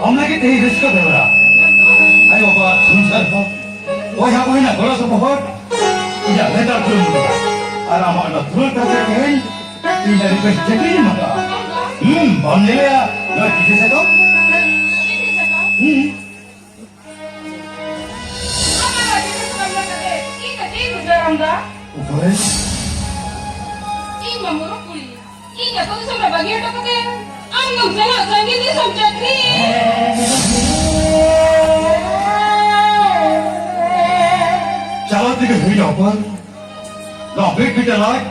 엄마에게 대리스가 되어라. 아이 오빠 정찰 오야 오이나 걸어서 보고 이제 매달 들어옵니다. 아라마 너 들을 때에 이제 리퀘스트 체크인 뭐가 뭔 일이야 너 기세도 그래? Ini memuruk kuli. Ini aku tuh sampai bagian apa kan? Anu jangan jangan ini subjek ni. Chalo tiga hari apa? Nah, baik kita lagi.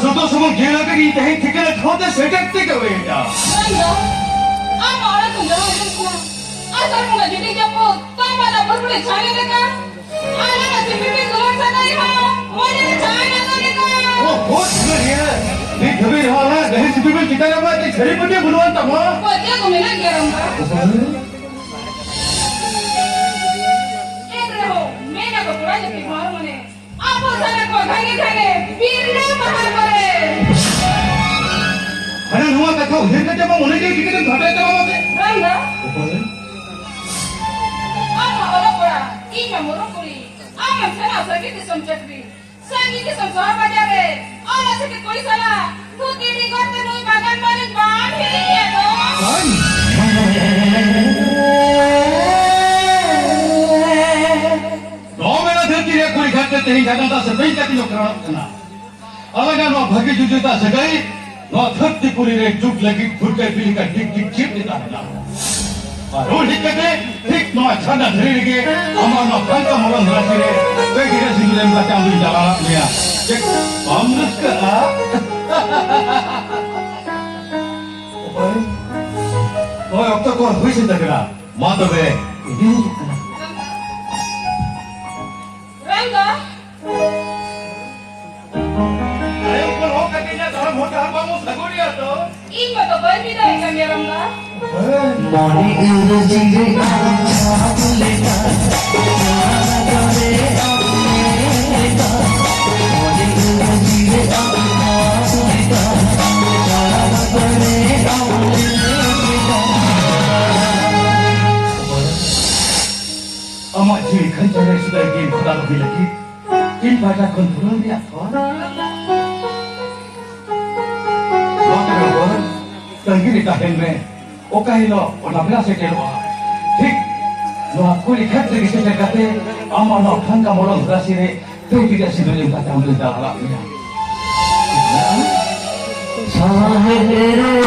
Sudah semua gila ke kita ini tiga tahun dah setak tiga weda. Anda, apa orang tu jangan lupa. Asal mula jadi jemput, tak pada berkulit cari mereka. Anak nasi pipi keluar sana ya. Mana cari mereka? Oh, sebenarnya. Ni kami dah dari situ kita dapat cari punya bunuhan tamu. Kau dia kau mana garam tak? Reo, mana kau pura jadi mahal mana? Apa sana kau kane, birna mahal mana? Anak rumah tak tahu, hendak dia mau mulai kita tu घाटे तो मामा से. Rangga, apa orang pura? Ini memuruk kuli. Apa sana sakit di somcetri? Sakit di somsohar bajare. Orang sakit kuli salah. Tu kiri kau temui bagan balik bahan ini ya tu. Domela धरती रे कोई घाटे तेरी जाता से नहीं जाती लोग करना. अलग ना भाग्य जुझता सगाई. नो धरती पूरी रे जुग लगी फुटके पीली का टिक टिक चिप देता है ना. और हिकते ठीक नो अच्छा ना धरी लगे. अमर नो कंका मोरन राशि रे. वे गिरे सिंगले में चांदी जला लिया. एक अमृत का. ओए अब तक और हुई से तकरा. माधवे. Rangga, अरे ऊपर हो करके जा तारा मोटा हर बामो सगोरिया तो. ini betul betul ini kami Rangga. Moni urjire aapuleka nagare aapuleka Moni urjire aapuleka nagare aapuleka Amar ji खंचरे सुधार के खुदा को भी लगी. इन बाजा कंट्रोल भी आपको. कहीं निकाह में ओ कहीं लो और नबला से केलो ठीक Noa kuli khat lagi kita kate ama no thangka molong rasire tei tidak sidulin kata ambil dalam ya. साहेरे